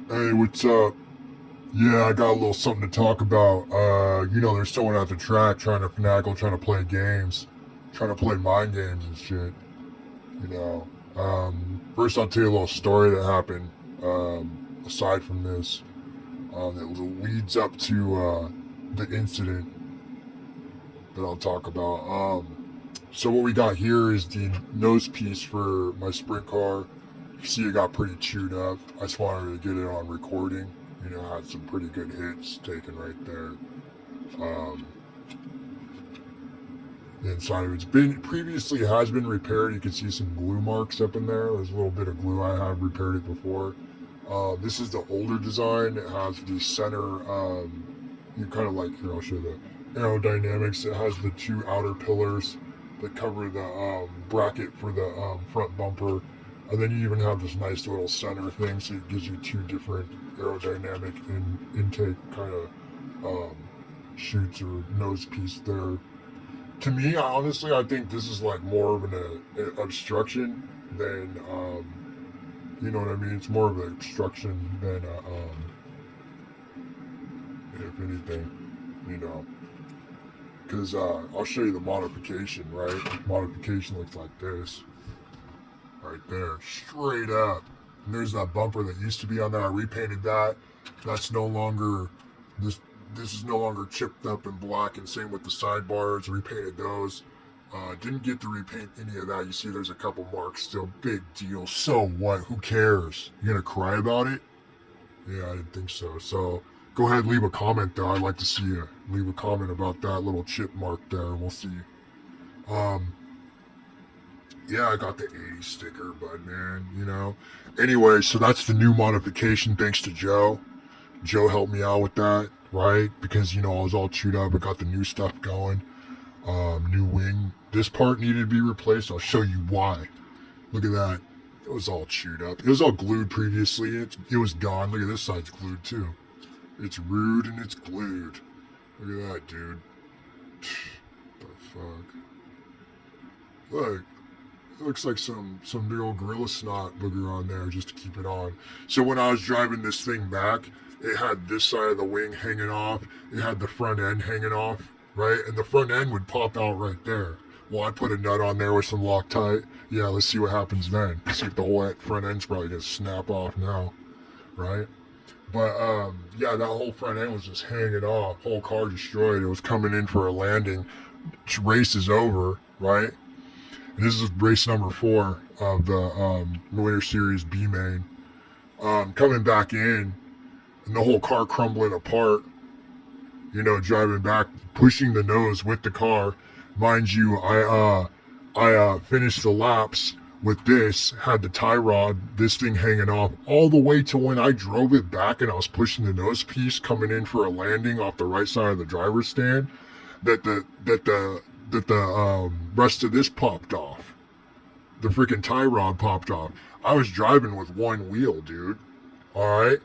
Hey, what's up? Yeah, I got a little something to talk about. There's someone at the track trying to finagle, trying to play games, trying to play mind games and shit. You know. First I'll tell you a little story that happened. Aside from this, that leads up to the incident that I'll talk about. So what we got here is the nose piece for my sprint car. You see, it got pretty chewed up. I just wanted to get it on recording. Had some pretty good hits taken right there. Um, the inside of it's been previously has been repaired. You can see some glue marks up in there. There's a little bit of glue. I have repaired it before. This is the older design. It has the center. You kind of like here. I'll show you the aerodynamics. It has the two outer pillars that cover the bracket for the front bumper. And then you even have this nice little center thing, so it gives you two different aerodynamic intake kind of chutes or nose piece there. To me, honestly, I think this is like more of an obstruction than, you know what I mean? It's more of an obstruction than, if anything, you know. Because I'll show you the modification, right? Modification looks like this. Right there, straight up. And there's that bumper that used to be on there. I repainted that. That's no longer this. This is no longer chipped up and black. And same with the sidebars. Repainted those. Didn't get to repaint any of that. You see, there's a couple marks still. Big deal. So what? Who cares? You gonna cry about it? Yeah, I didn't think so. So go ahead, and leave a comment though. I'd like to see you leave a comment about that little chip mark there, and we'll see. Um, Yeah, I got the 80 sticker, but man, Anyway, so that's the new modification thanks to Joe. Joe helped me out with that, right? Because, I was all chewed up. I got the new stuff going. New wing. This part needed to be replaced. I'll show you why. Look at that. It was all chewed up. It was all glued previously. It was gone. Look at this side's glued too. It's rude and it's glued. Look at that, dude. The fuck? Look. It looks like some big old gorilla snot booger on there just to keep it on. So when I was driving this thing back, it had this side of the wing hanging off. It had the front end hanging off, right? And the front end would pop out right there. Well, I put a nut on there with some Loctite. Yeah, let's see what happens then. See if the whole front end's probably gonna snap off now, right? But yeah, that whole front end was just hanging off. Whole car destroyed. It was coming in for a landing. Race is over, right? And this is race number 4 of the Winter Series B main. Coming back in, and the whole car crumbling apart. Driving back, pushing the nose with the car. Mind you, I finished the laps with this, had the tie rod, this thing hanging off all the way to when I drove it back and I was pushing the nose piece coming in for a landing off the right side of the driver's stand. That the rest of this popped off. The freaking tie rod popped off. I was driving with one wheel, dude. Alright?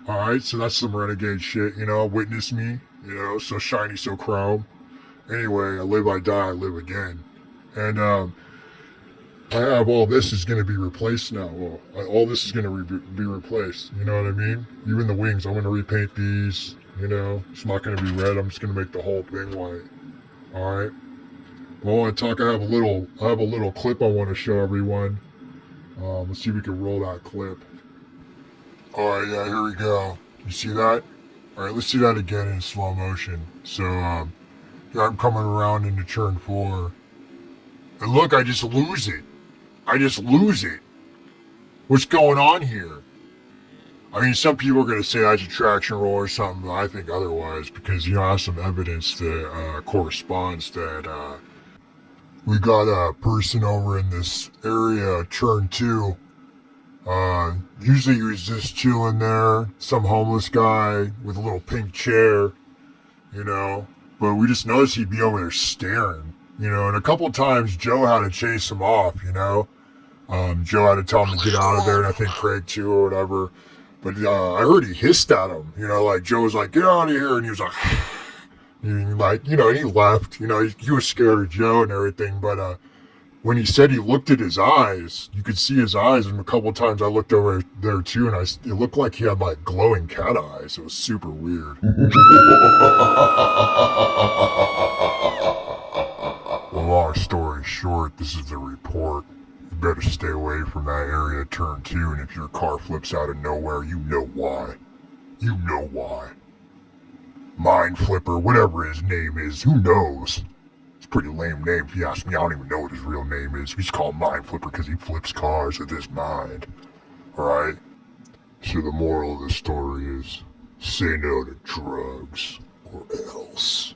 Alright, so that's some renegade shit, witness me, so shiny, so chrome. Anyway, I live, I die, I live again. And, I have all this is going to be replaced now. Well, all this is going to be replaced. You know what I mean? Even the wings, I'm going to repaint these. It's not going to be red. I'm just going to make the whole thing white. All right. Well, I want to talk. I have a little clip I want to show everyone. Let's see if we can roll that clip. All right, yeah, here we go. You see that? All right, let's see that again in slow motion. So, here I'm coming around into turn 4, and look, I just lose it. What's going on here? I mean, some people are going to say that's a traction roll or something, but I think otherwise because, I have some evidence that corresponds that we got a person over in this area, turn 2. Usually he was just chilling there, some homeless guy with a little pink chair, but we just noticed he'd be over there staring, and a couple of times Joe had to chase him off, Joe had to tell him to get out of there, and I think Craig too or whatever. But I heard he hissed at him, like Joe was like, get out of here, and he was like, and he left, he was scared of Joe and everything, but when he said he looked at his eyes, you could see his eyes, and a couple of times I looked over there too, and it looked like he had like glowing cat eyes. It was super weird. Well, long story short, this is the report. You better stay away from that area turn 2, and if your car flips out of nowhere, you know why. You know why. Mind Flipper, whatever his name is, who knows? It's a pretty lame name if you ask me. I don't even know what his real name is. We just call him Mind Flipper because he flips cars with his mind. Alright? So the moral of the story is, say no to drugs, or else.